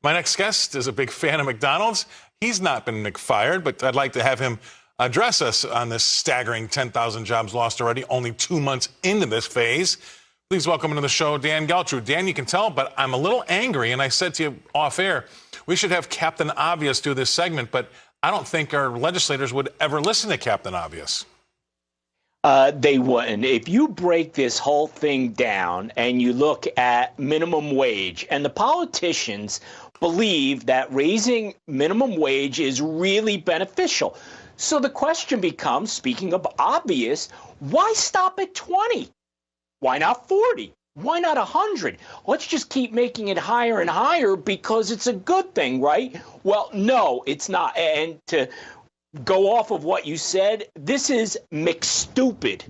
My next guest is a big fan of McDonald's. He's not been McFired, but I'd like to have him address us on this staggering 10,000 jobs lost already, only 2 months into this phase. Please welcome to the show, Dan Geltrude. Dan, you can tell, but I'm a little angry, and I said to you off air, we should have Captain Obvious do this segment, but I don't think our legislators would ever listen to Captain Obvious. They wouldn't. If you break this whole thing down and you look at minimum wage, and the politicians believe that raising minimum wage is really beneficial. So the question becomes, speaking of obvious, why stop at 20? Why not 40? Why not 100? Let's just keep making it higher and higher because it's a good thing, right? Well, no, it's not. And to go off of what you said, this is McStupid.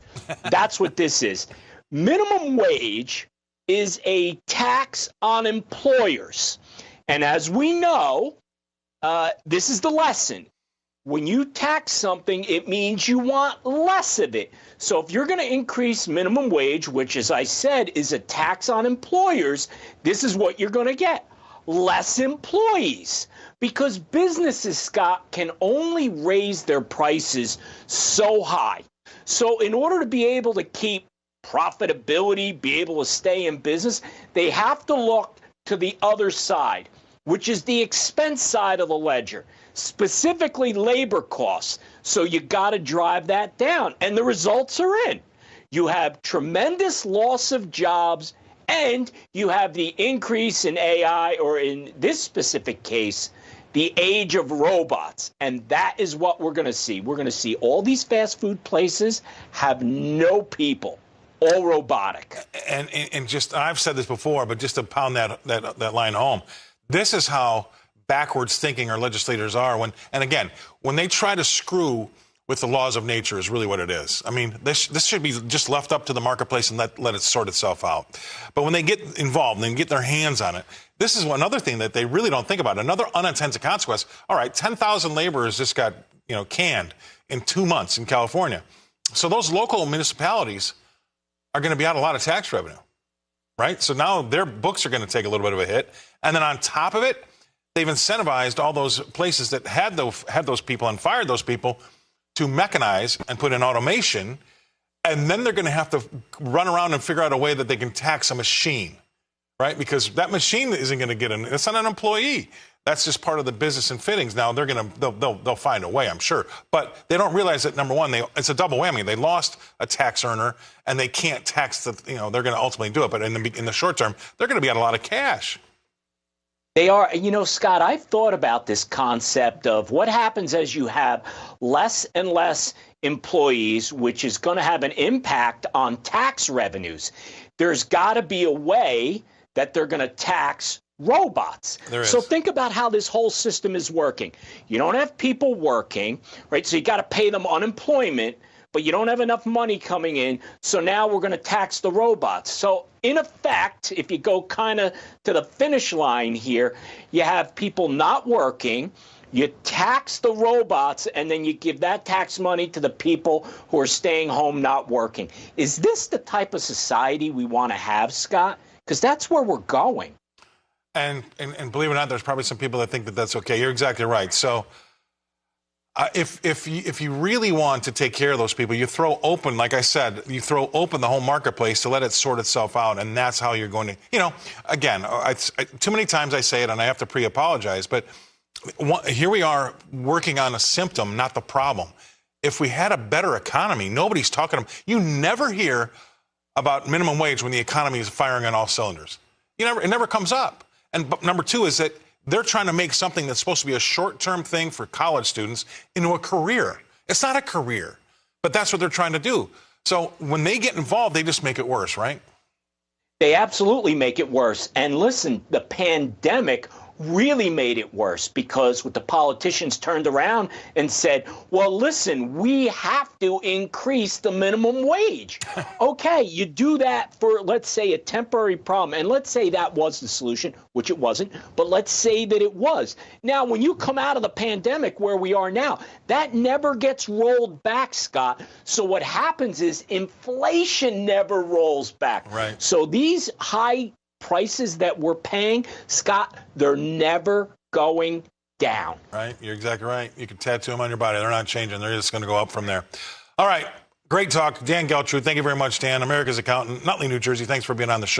That's what this is. Minimum wage is a tax on employers. And as we know, this is the lesson. When you tax something, it means you want less of it. So if you're going to increase minimum wage, which, as I said, is a tax on employers, this is what you're going to get. Less employees. Because businesses, Scott, can only raise their prices so high. So in order to be able to keep profitability, be able to stay in business, they have to look to the other side, which is the expense side of the ledger, specifically labor costs. So you got to drive that down. And the results are in. You have tremendous loss of jobs, and you have the increase in AI, or in this specific case, the age of robots. And that is what we're going to see. We're going to see all these fast food places have no people, all robotic. And just, I've said this before, but just to pound that line home, this is how backwards thinking our legislators are. And again, when they try to screw with the laws of nature is really what it is. I mean, this should be just left up to the marketplace and let it sort itself out. But when they get involved and get their hands on it, this is another thing that they really don't think about. Another unintended consequence. All right, 10,000 laborers just got canned in 2 months in California. So those local municipalities are going to be out a lot of tax revenue, right? So now their books are going to take a little bit of a hit. And then on top of it, they've incentivized all those places that had those people and fired those people to mechanize and put in automation, and then they're going to have to run around and figure out a way that they can tax a machine, right? Because that machine isn't going to get in. It's not an employee. That's just part of the business and fittings. Now they'll find a way, I'm sure, but they don't realize that number one, it's a double whammy. They lost a tax earner, and they can't tax they're going to ultimately do it, but in the short term, they're going to be out a lot of cash. They are. Scott, I've thought about this concept of what happens as you have less and less employees, which is going to have an impact on tax revenues. There's got to be a way that they're going to tax robots. So think about how this whole system is working. You don't have people working, right? So you got to pay them unemployment, but you don't have enough money coming in. So now we're going to tax the robots. So in effect, if you go kind of to the finish line here, you have people not working, you tax the robots, and then you give that tax money to the people who are staying home not working. Is this the type of society we want to have, Scott? Because that's where we're going. And believe it or not, there's probably some people that think that that's okay. You're exactly right. So if you really want to take care of those people, you throw open, like I said, you throw open the whole marketplace to let it sort itself out, and that's how you're going to, again, too many times I say it, and I have to pre-apologize, but here we are working on a symptom, not the problem. If we had a better economy, nobody's talking about, you never hear about minimum wage when the economy is firing on all cylinders. It never comes up. And number two is that they're trying to make something that's supposed to be a short-term thing for college students into a career. It's not a career, but that's what they're trying to do. So when they get involved, they just make it worse, right? They absolutely make it worse. And listen, the pandemic really made it worse because what the politicians turned around and said, well, listen, we have to increase the minimum wage. Okay, you do that for, let's say, a temporary problem. And let's say that was the solution, which it wasn't, but let's say that it was. Now, when you come out of the pandemic where we are now, that never gets rolled back, Scott. So what happens is inflation never rolls back. Right. So these high prices that we're paying, Scott, they're never going down. Right. You're exactly right. You can tattoo them on your body. They're not changing. They're just going to go up from there. All right. Great talk. Dan Geltrude. Thank you very much, Dan. America's Accountant, Nutley, New Jersey. Thanks for being on the show.